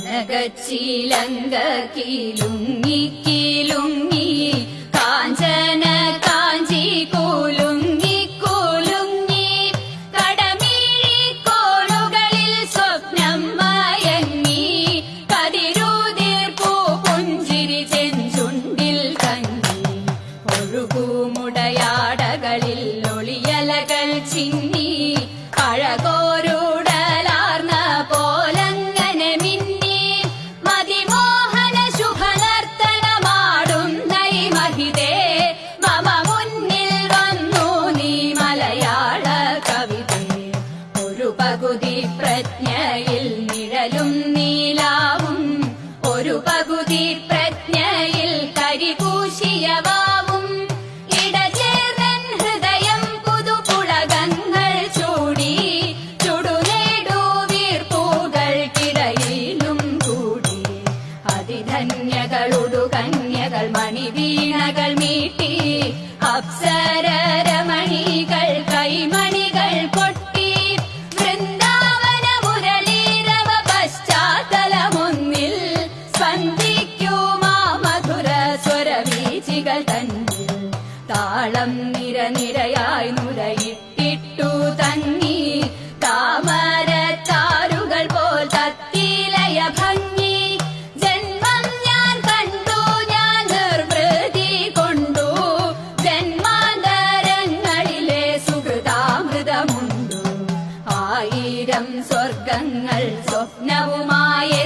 കനകച്ചിലങ്ക കിലുങ്ങി കിലുങ്ങി കാഞ്ചന കാഞ്ചി കുലുങ്ങി കുലുങ്ങി കടമിഴിക്കോളുകളിൽ സ്വപ്നം മയങ്ങി കതിരൂതിർപ്പൂ പുഞ്ചിരി ചെഞ്ചുണ്ടിൽ തങ്ങി ഒഴുകുമുടയാടകളിൽ ഒളിയലകൾ ചിന്നി അഴകോരുടലാർന്ന പോലങ്ങനെ മിന്നി മതിമോഹന ശുഭനർത്തനമാടുന്ന ഈ മഹിതേ മമ മുന്നിൽ വന്നു നീ മലയാള കവിതേ ഒരു പകുതി പ്രജ്ഞയിൽ നിഴലും നീലാവും ഒരു പകുതി പ്രജ്ഞയിൽ കരികൂശിയവാവും ഇടചേർന്നൻ ഹൃദയം പുതുപുളകങ്ങൾ ചൂടി ചുടുനേടുവീർപ്പൂകൾക്കിടയിലും കൂടി അതിധന്യകളുടു കന്യകൾ മണിവീണകൾ മീട്ടി അപ്സരരമണികൾ കൈമണികൾ കൊട്ടി വൃന്ദാവന മുരളീരവ പശ്ചാത്തലമൊന്നിൽ സ്പന്ദിക്കുമാ മധുര സ്വരവീചികൾ തന്നിൽ താളം നിരനിരയായി നുരയിട്ടിട്ടു തങ്ങി താമരത്താരുകൾ പോൽ തത്തിലയ ഭംഗി ജന്മം ഞാൻ കണ്ടു ഞാൻ നിർവൃതി കൊണ്ടു ജന്മാന്തരങ്ങളിലെ സുഹൃതാമൃതമുണ്ടു ആയിരം സ്വർഗങ്ങൾ സ്വപ്നവുമായി